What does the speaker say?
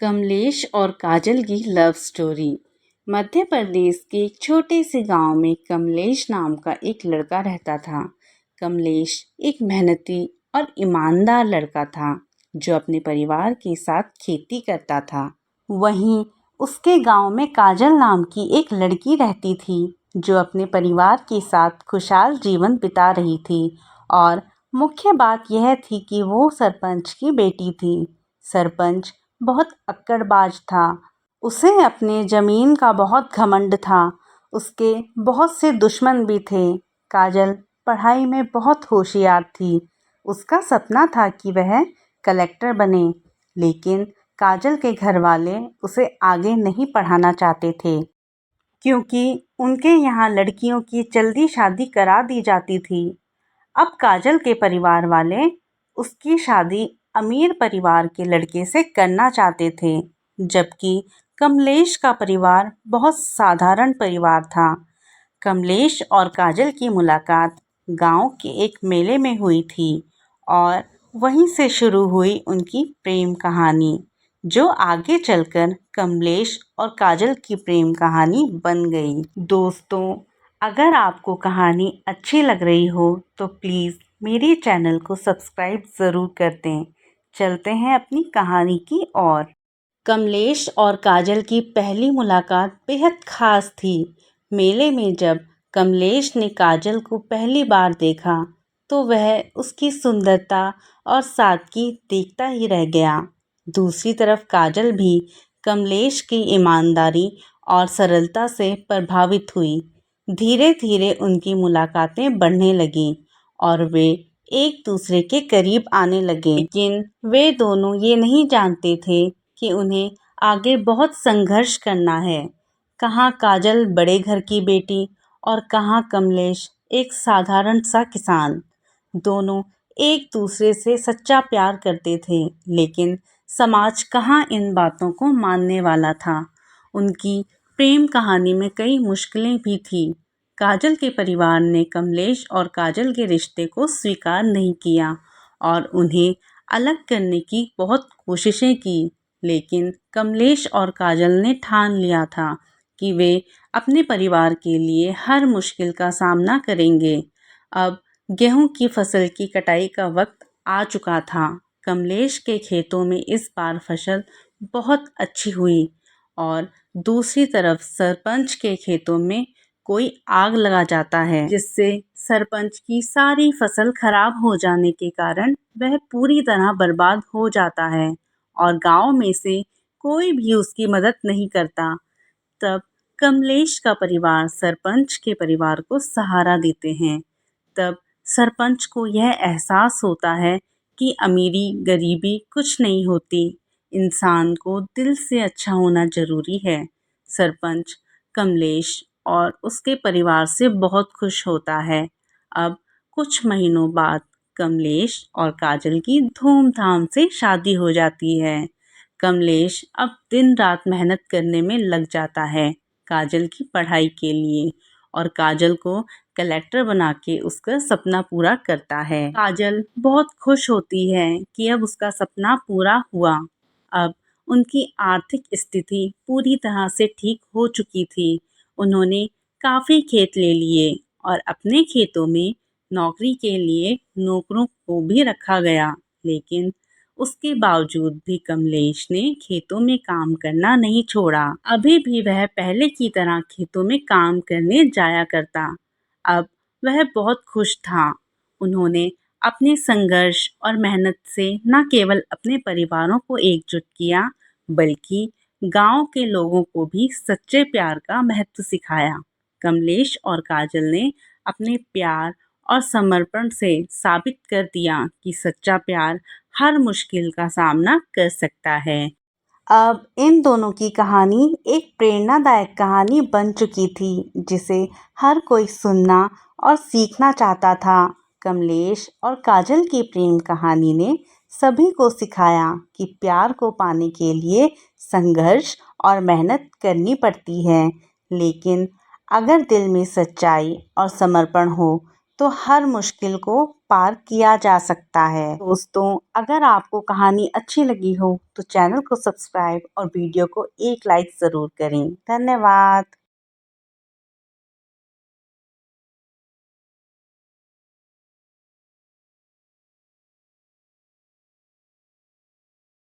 कमलेश और काजल की love story. Madhya Pradesh के एक छोटे से गांव में कमलेश नाम का एक लड़का रहता था। कमलेश एक मेहनती और ईमानदार लड़का था जो अपने परिवार के साथ खेती करता था। वहीं उसके गांव में काजल नाम की एक लड़की रहती थी जो अपने परिवार के साथ खुशहाल जीवन बिता रही थी। और मुख्य बात यह थी कि वो सरपंच की बेटी थी। सरपंच बहुत अक्कड़बाज था। उसे अपने ज़मीन का बहुत घमंड था। उसके बहुत से दुश्मन भी थे। काजल पढ़ाई में बहुत होशियार थी। उसका सपना था कि वह कलेक्टर बने, लेकिन काजल के घर वाले उसे आगे नहीं पढ़ाना चाहते थे क्योंकि उनके यहाँ लड़कियों की जल्दी शादी करा दी जाती थी। अब काजल के परिवार वाले उसकी शादी अमीर परिवार के लड़के से करना चाहते थे, जबकि कमलेश का परिवार बहुत साधारण परिवार था। कमलेश और काजल की मुलाकात गांव के एक मेले में हुई थी और वहीं से शुरू हुई उनकी प्रेम कहानी, जो आगे चलकर कमलेश और काजल की प्रेम कहानी बन गई। दोस्तों, अगर आपको कहानी अच्छी लग रही हो तो प्लीज़ मेरे चैनल को सब्सक्राइब ज़रूर कर दें। चलते हैं अपनी कहानी की ओर। कमलेश और काजल की पहली मुलाकात बेहद ख़ास थी। मेले में जब कमलेश ने काजल को पहली बार देखा तो वह उसकी सुंदरता और सादगी देखता ही रह गया। दूसरी तरफ काजल भी कमलेश की ईमानदारी और सरलता से प्रभावित हुई। धीरे धीरे उनकी मुलाकातें बढ़ने लगीं और वे एक दूसरे के करीब आने लगे, लेकिन वे दोनों ये नहीं जानते थे कि उन्हें आगे बहुत संघर्ष करना है। कहाँ काजल बड़े घर की बेटी और कहाँ कमलेश एक साधारण सा किसान। दोनों एक दूसरे से सच्चा प्यार करते थे, लेकिन समाज कहाँ इन बातों को मानने वाला था। उनकी प्रेम कहानी में कई मुश्किलें भी थी। काजल के परिवार ने कमलेश और काजल के रिश्ते को स्वीकार नहीं किया और उन्हें अलग करने की बहुत कोशिशें की, लेकिन कमलेश और काजल ने ठान लिया था कि वे अपने परिवार के लिए हर मुश्किल का सामना करेंगे। अब गेहूं की फसल की कटाई का वक्त आ चुका था। कमलेश के खेतों में इस बार फसल बहुत अच्छी हुई और दूसरी तरफ सरपंच के खेतों में कोई आग लगा जाता है, जिससे सरपंच की सारी फसल खराब हो जाने के कारण वह पूरी तरह बर्बाद हो जाता है और गांव में से कोई भी उसकी मदद नहीं करता। तब कमलेश का परिवार सरपंच के परिवार को सहारा देते हैं। तब सरपंच को यह एहसास होता है कि अमीरी गरीबी कुछ नहीं होती, इंसान को दिल से अच्छा होना ज़रूरी है। सरपंच कमलेश और उसके परिवार से बहुत खुश होता है। अब कुछ महीनों बाद कमलेश और काजल की धूमधाम से शादी हो जाती है। कमलेश अब दिन रात मेहनत करने में लग जाता है काजल की पढ़ाई के लिए और काजल को कलेक्टर बना के उसका सपना पूरा करता है। काजल बहुत खुश होती है कि अब उसका सपना पूरा हुआ। अब उनकी आर्थिक स्थिति पूरी तरह से ठीक हो चुकी थी। उन्होंने काफ़ी खेत ले लिए और अपने खेतों में नौकरी के लिए नौकरों को भी रखा गया, लेकिन उसके बावजूद भी कमलेश ने खेतों में काम करना नहीं छोड़ा। अभी भी वह पहले की तरह खेतों में काम करने जाया करता। अब वह बहुत खुश था। उन्होंने अपने संघर्ष और मेहनत से न केवल अपने परिवारों को एकजुट किया, बल्कि गांव के लोगों को भी सच्चे प्यार का महत्व सिखाया। कमलेश और काजल ने अपने प्यार और समर्पण से साबित कर दिया कि सच्चा प्यार हर मुश्किल का सामना कर सकता है। अब इन दोनों की कहानी एक प्रेरणादायक कहानी बन चुकी थी, जिसे हर कोई सुनना और सीखना चाहता था। कमलेश और काजल की प्रेम कहानी ने सभी को सिखाया कि प्यार को पाने के लिए संघर्ष और मेहनत करनी पड़ती है, लेकिन अगर दिल में सच्चाई और समर्पण हो तो हर मुश्किल को पार किया जा सकता है। दोस्तों, अगर आपको कहानी अच्छी लगी हो तो चैनल को सब्सक्राइब और वीडियो को एक लाइक ज़रूर करें। धन्यवाद।